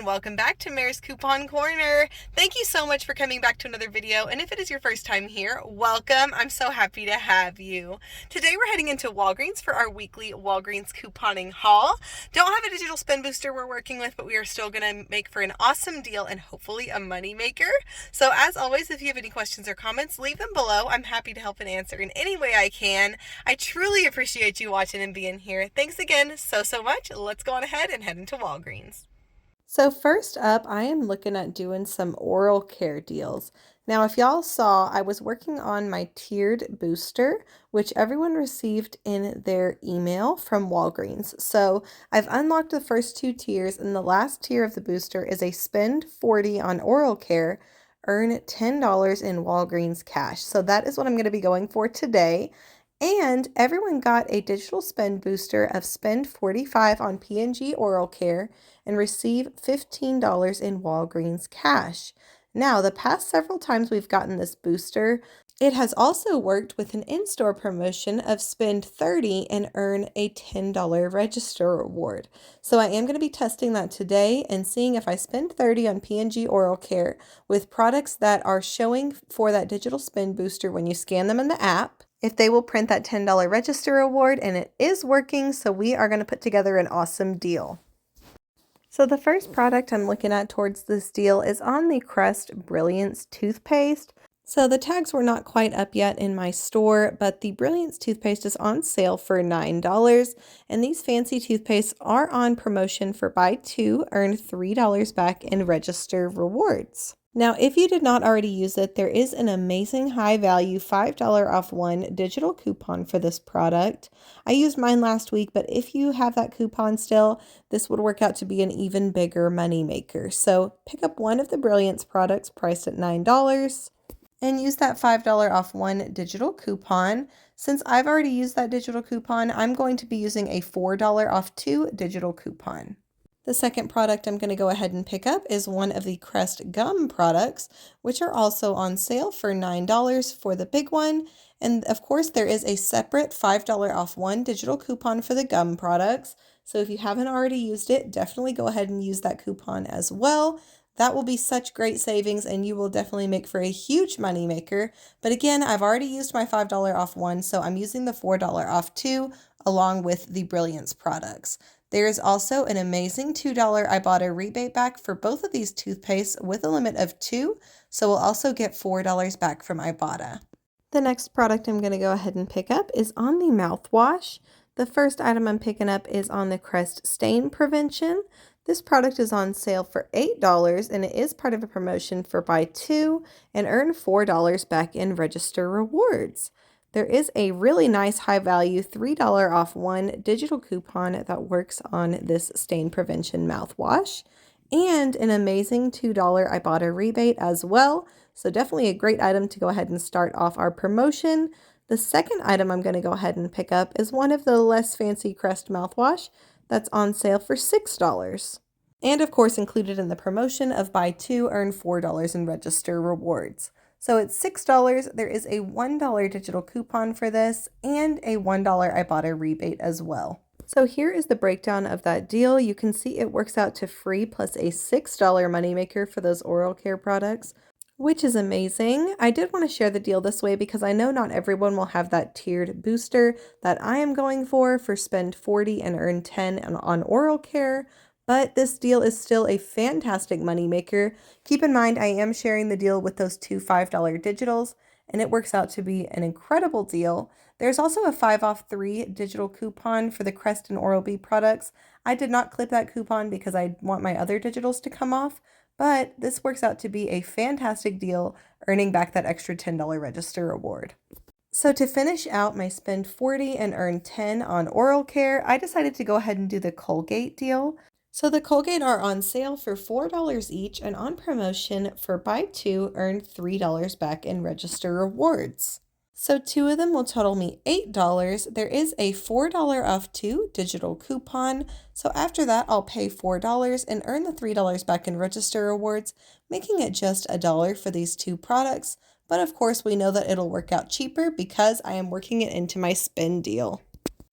welcome back to Mare's Coupon Corner. Thank you so much for coming back to another video, and if it is your first time here, welcome. I'm so happy to have you. Today we're heading into Walgreens for our weekly Walgreens couponing haul. Don't have a digital spend booster we're working with, but we are still going to make for an awesome deal and hopefully a money maker. So as always, if you have any questions or comments, leave them below. I'm happy to help and answer in any way I can. I truly appreciate you watching and being here. Thanks again so much. Let's go on ahead and head into Walgreens. So first up, I am looking at doing some oral care deals. Now, if y'all saw, I was working on my tiered booster, which everyone received in their email from Walgreens. So I've unlocked the first two tiers, and the last tier of the booster is a spend $40 on oral care, earn $10 in Walgreens cash. So that is what I'm going to be going for today. And everyone got a digital spend booster of spend $45 on P&G oral care and receive $15 in Walgreens cash. Now, the past several times we've gotten this booster, it has also worked with an in-store promotion of spend $30 and earn a $10 register reward. So I am going to be testing that today and seeing if I spend $30 on P&G oral care with products that are showing for that digital spend booster when you scan them in the app, if they will print that $10 register reward, and it is working, so we are going to put together an awesome deal. So the first product I'm looking at towards this deal is on the Crest Brilliance toothpaste. So the tags were not quite up yet in my store, but the Brilliance toothpaste is on sale for $9, and these fancy toothpastes are on promotion for buy two, earn $3 back in register rewards. Now, if you did not already use it, there is an amazing high value $5 off one digital coupon for this product. I used mine last week, but if you have that coupon still, this would work out to be an even bigger money maker. So pick up one of the Brilliance products priced at $9 and use that $5 off one digital coupon. Since I've already used that digital coupon, I'm going to be using a $4 off two digital coupon. The second product I'm going to go ahead and pick up is one of the Crest gum products, which are also on sale for $9 for the big one. And of course, there is a separate $5 off one digital coupon for the gum products. So if you haven't already used it, definitely go ahead and use that coupon as well. That will be such great savings, and you will definitely make for a huge money maker. But again, I've already used my $5 off one, so I'm using the $4 off two along with the Brilliance products. There is also an amazing $2 Ibotta rebate back for both of these toothpastes with a limit of 2, so we'll also get $4 back from Ibotta. The next product I'm going to go ahead and pick up is on the mouthwash. The first item I'm picking up is on the Crest Stain Prevention. This product is on sale for $8, and it is part of a promotion for buy two and earn $4 back in register rewards. There is a really nice high value $3 off one digital coupon that works on this stain prevention mouthwash, and an amazing $2 Ibotta rebate as well. So definitely a great item to go ahead and start off our promotion. The second item I'm going to go ahead and pick up is one of the less fancy Crest mouthwash that's on sale for $6. And of course included in the promotion of buy two, earn $4 in register rewards. So it's $6. There is a $1 digital coupon for this and a $1 Ibotta rebate as well. So here is the breakdown of that deal. You can see it works out to free plus a $6 moneymaker for those oral care products, which is amazing. I did want to share the deal this way because I know not everyone will have that tiered booster that I am going for spend $40 and earn $10 on oral care. But this deal is still a fantastic moneymaker. Keep in mind, I am sharing the deal with those two $5 digitals, and it works out to be an incredible deal. There's also a 5 off 3 digital coupon for the Crest and Oral-B products. I did not clip that coupon because I want my other digitals to come off, but this works out to be a fantastic deal, earning back that extra $10 register reward. So to finish out my spend $40 and earn $10 on oral care, I decided to go ahead and do the Colgate deal. So the Colgate are on sale for $4 each and on promotion for buy two, earn $3 back in register rewards. So two of them will total me $8. There is a $4 off two digital coupon. So after that, I'll pay $4 and earn the $3 back in register rewards, making it just $1 for these two products. But of course, we know that it'll work out cheaper because I am working it into my spend deal.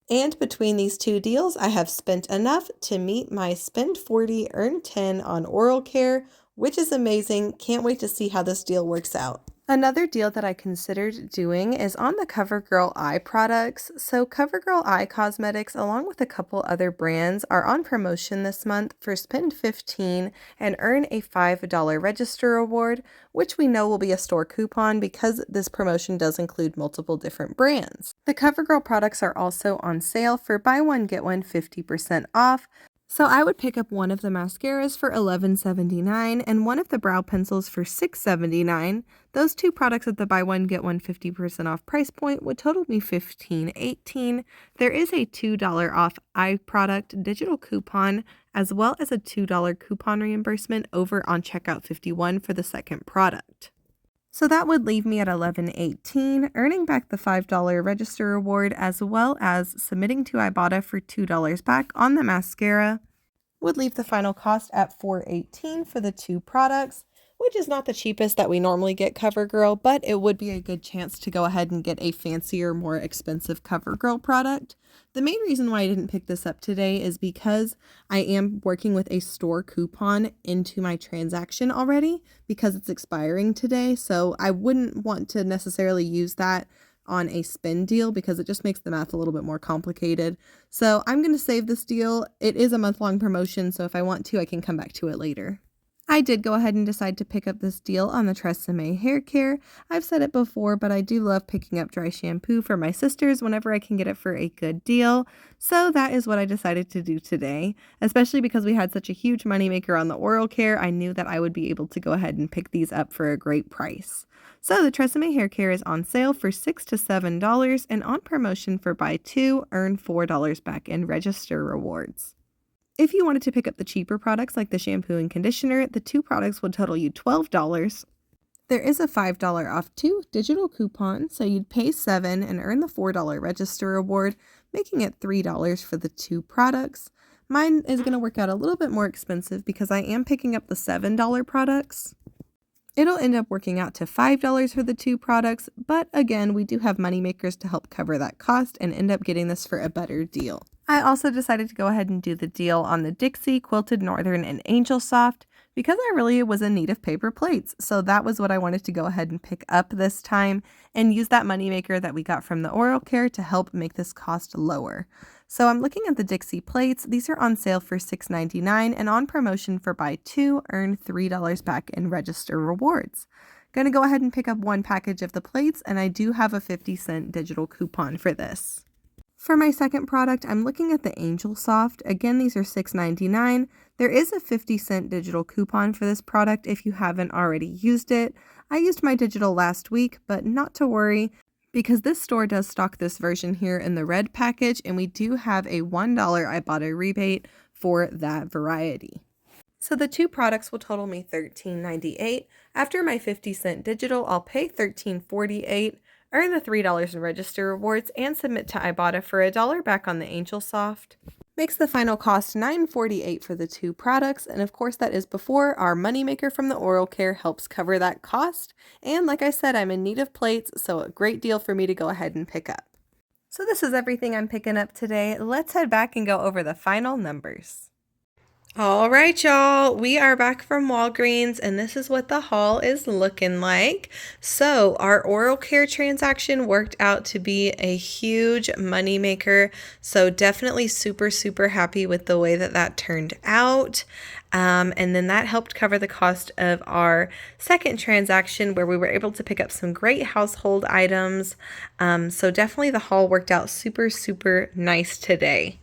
And between these two deals, I have spent enough to meet my spend 40, earn 10 on oral care, which is amazing. Can't wait to see how this deal works out. Another deal that I considered doing is on the CoverGirl eye products. So CoverGirl eye cosmetics, along with a couple other brands, are on promotion this month for spend 15 and earn a $5 register reward, which we know will be a store coupon because this promotion does include multiple different brands. The CoverGirl products are also on sale for buy one get one 50% off. So I would pick up one of the mascaras for $11.79 and one of the brow pencils for $6.79. Those two products at the buy one get one 50% off price point would total me $15.18. There is a $2 off eye product digital coupon as well as a $2 coupon reimbursement over on checkout 51 for the second product. So that would leave me at $11.18, earning back the $5 register reward as well as submitting to Ibotta for $2 back on the mascara. Would leave the final cost at $4.18 for the two products, which is not the cheapest that we normally get CoverGirl, but it would be a good chance to go ahead and get a fancier, more expensive CoverGirl product. The main reason why I didn't pick this up today is because I am working with a store coupon into my transaction already because it's expiring today, so I wouldn't want to necessarily use that on a spend deal because it just makes the math a little bit more complicated. So I'm going to save this deal. It is a month-long promotion, so if I want to, I can come back to it later. I did go ahead and decide to pick up this deal on the Tresemme hair care. I've said it before, but I do love picking up dry shampoo for my sisters whenever I can get it for a good deal. So that is what I decided to do today, especially because we had such a huge moneymaker on the oral care. I knew that I would be able to go ahead and pick these up for a great price. So the Tresemme hair care is on sale for $6 to $7 and on promotion for buy two, earn $4 back in register rewards. If you wanted to pick up the cheaper products like the shampoo and conditioner, the two products would total you $12. There is a $5 off two digital coupon, so you'd pay $7 and earn the $4 register reward, making it $3 for the two products. Mine is going to work out a little bit more expensive because I am picking up the $7 products. It'll end up working out to $5 for the two products, but again, we do have moneymakers to help cover that cost and end up getting this for a better deal. I also decided to go ahead and do the deal on the Dixie Quilted Northern and Angel Soft because I really was in need of paper plates. So that was what I wanted to go ahead and pick up this time and use that moneymaker that we got from the oral care to help make this cost lower. So I'm looking at the Dixie plates. These are on sale for $6.99 and on promotion for buy two, earn $3 back in register rewards. Going to go ahead and pick up one package of the plates, and I do have a 50-cent digital coupon for this. For my second product, I'm looking at the Angel Soft. Again, these are $6.99. There is a 50-cent digital coupon for this product if you haven't already used it. I used my digital last week, but not to worry, because this store does stock this version here in the red package, and we do have a $1 Ibotta rebate for that variety. So the two products will total me $13.98. After my 50-cent digital, I'll pay $13.48, earn the $3 in register rewards, and submit to Ibotta for $1 back on the Angel Soft. Makes the final cost $9.48 for the two products, and of course that is before our moneymaker from the oral care helps cover that cost. And like I said, I'm in need of plates, so a great deal for me to go ahead and pick up. So this is everything I'm picking up today. Let's head back and go over the final numbers. All right, y'all, we are back from Walgreens, and this is what the haul is looking like. So our oral care transaction worked out to be a huge moneymaker, so definitely super, super happy with the way that that turned out. And then that helped cover the cost of our second transaction where we were able to pick up some great household items. So definitely the haul worked out super, super nice today.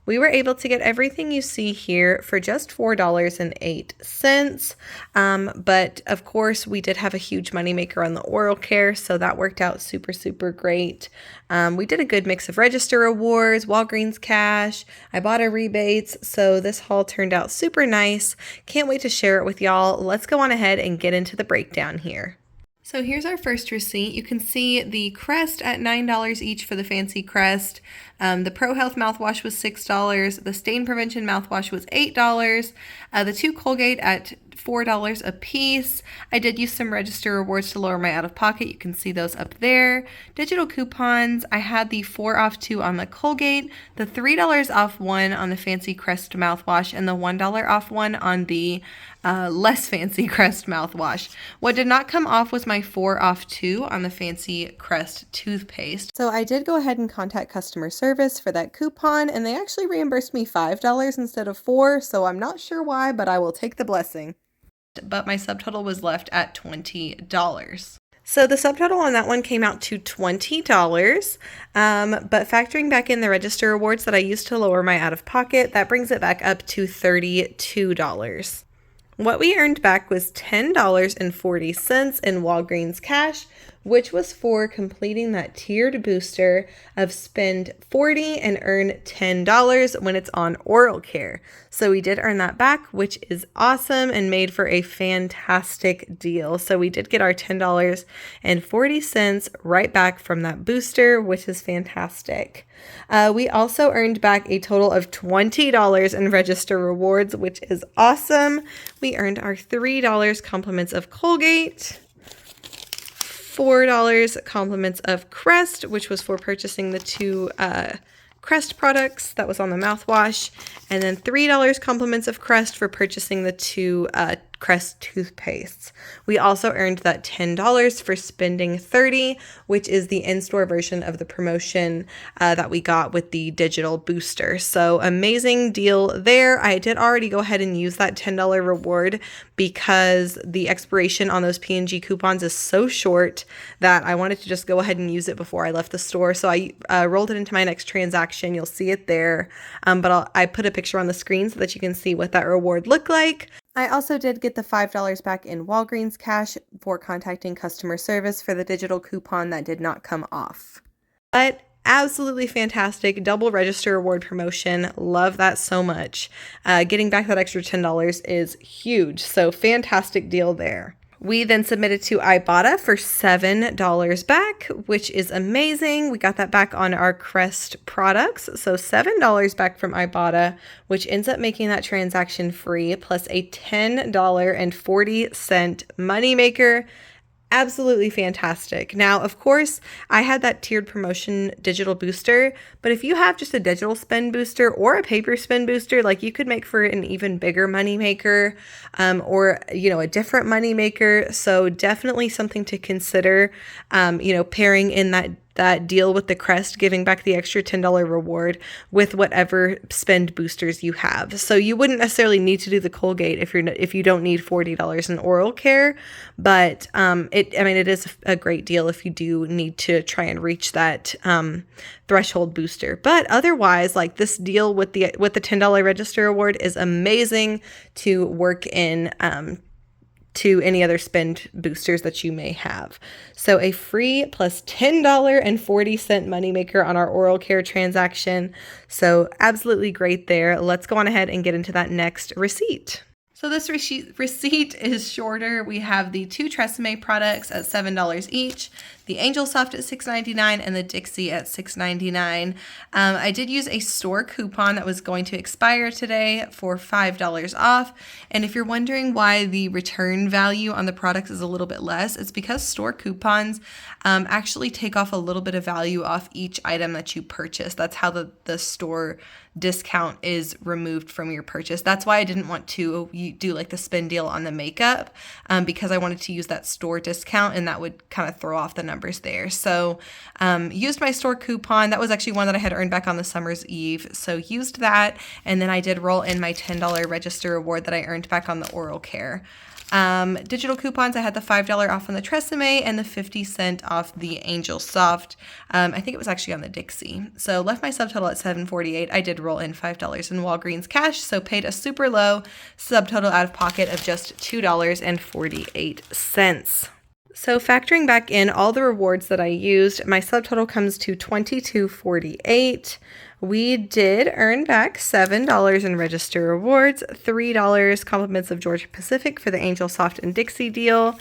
We were able to get everything you see here for just $4.08. But of course, we did have a huge moneymaker on the oral care, so that worked out super, super great. We did a good mix of register rewards, Walgreens cash, Ibotta rebates, so this haul turned out super nice. Can't wait to share it with y'all. Let's go on ahead and get into the breakdown here. So here's our first receipt. You can see the Crest at $9 each for the fancy Crest. The Pro Health mouthwash was $6. The Stain Prevention mouthwash was $8. The two Colgate at $4 a piece. I did use some register rewards to lower my out-of-pocket. You can see those up there. Digital coupons, I had the 4 off 2 on the Colgate, the $3 off 1 on the Fancy Crest mouthwash, and the $1 off 1 on the less fancy Crest mouthwash. What did not come off was my 4 off 2 on the Fancy Crest toothpaste. So I did go ahead and contact customer service for that coupon, and they actually reimbursed me $5 instead of $4, so I'm not sure why, but I will take the blessing. But my subtotal was left at $20. So the subtotal on that one came out to $20, but factoring back in the register rewards that I used to lower my out-of-pocket, that brings it back up to $32. What we earned back was $10.40 in Walgreens cash, which was for completing that tiered booster of spend $40 and earn $10 when it's on oral care. So we did earn that back, which is awesome and made for a fantastic deal. So we did get our $10.40 right back from that booster, which is fantastic. We also earned back a total of $20 in register rewards, which is awesome. We earned our $3 compliments of Colgate, $4 compliments of Crest, which was for purchasing the 2 Crest products that was on the mouthwash, and then $3 compliments of Crest for purchasing the 2 Crest toothpastes. We also earned that $10 for spending $30, which is the in-store version of the promotion that we got with the digital booster. So amazing deal there. I did already go ahead and use that $10 reward because the expiration on those P&G coupons is so short that I wanted to just go ahead and use it before I left the store. So I rolled it into my next transaction. You'll see it there, but I put a picture on the screen so that you can see what that reward looked like. I also did get the $5 back in Walgreens cash for contacting customer service for the digital coupon that did not come off. But absolutely fantastic double register reward promotion. Love that so much. Getting back that extra $10 is huge. So fantastic deal there. We then submitted to Ibotta for $7 back, which is amazing. We got that back on our Crest products. So $7 back from Ibotta, which ends up making that transaction free, plus a $10.40 moneymaker. Absolutely fantastic. Now, of course, I had that tiered promotion digital booster, but if you have just a digital spend booster or a paper spend booster, like you could make for an even bigger moneymaker, or, a different moneymaker. So definitely something to consider, pairing in that deal with the Crest, giving back the extra $10 reward with whatever spend boosters you have. So you wouldn't necessarily need to do the Colgate if you don't need $40 in oral care, but it is a great deal if you do need to try and reach that threshold booster. But otherwise, like this deal with the $10 register reward is amazing to work in to any other spend boosters that you may have. So a free plus $10.40 moneymaker on our oral care transaction. So absolutely great there. Let's go on ahead and get into that next receipt. So this receipt is shorter. We have the 2 Tresemme products at $7 each, the Angel Soft at $6.99, and the Dixie at $6.99. I did use a store coupon that was going to expire today for $5 off. And if you're wondering why the return value on the products is a little bit less, it's because store coupons actually take off a little bit of value off each item that you purchase. That's how the store discount is removed from your purchase. That's why I didn't want to do like the spin deal on the makeup, because I wanted to use that store discount and that would kind of throw off the numbers there. So used my store coupon. That was actually one that I had earned back on the summer's eve. So used that, and then I did roll in my $10 register reward that I earned back on the oral care. Digital coupons, I had the $5 off on the Tresemme and the 50-cent off the Angel Soft. I think it was actually on the Dixie. So left my subtotal at $7.48. I did roll in $5 in Walgreens cash, so paid a super low subtotal out of pocket of just $2.48. So factoring back in all the rewards that I used, my subtotal comes to $22.48. We did earn back $7 in register rewards, $3 compliments of Georgia Pacific for the Angel Soft and Dixie deal,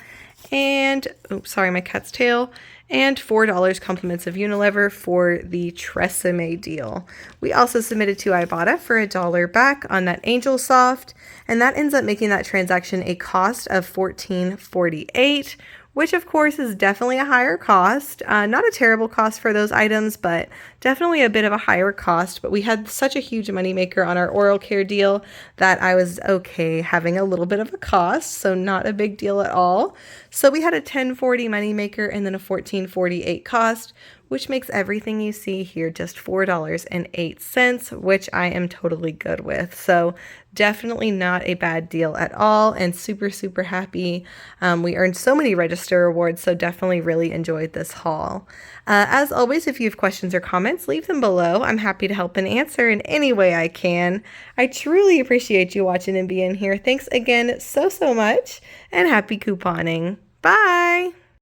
and, oops, sorry, my cat's tail, and $4 compliments of Unilever for the Tresemme deal. We also submitted to Ibotta for $1 back on that Angel Soft, and that ends up making that transaction a cost of $14.48, which of course is definitely a higher cost. Not a terrible cost for those items, but definitely a bit of a higher cost. But we had such a huge moneymaker on our oral care deal that I was okay having a little bit of a cost, so not a big deal at all. So we had a $10.40 moneymaker and then a $14.48 cost, which makes everything you see here just $4.08, which I am totally good with. So definitely not a bad deal at all, and super, super happy. We earned so many register awards, so definitely really enjoyed this haul. As always, if you have questions or comments, leave them below. I'm happy to help and answer in any way I can. I truly appreciate you watching and being here. Thanks again so much, and happy couponing. Bye!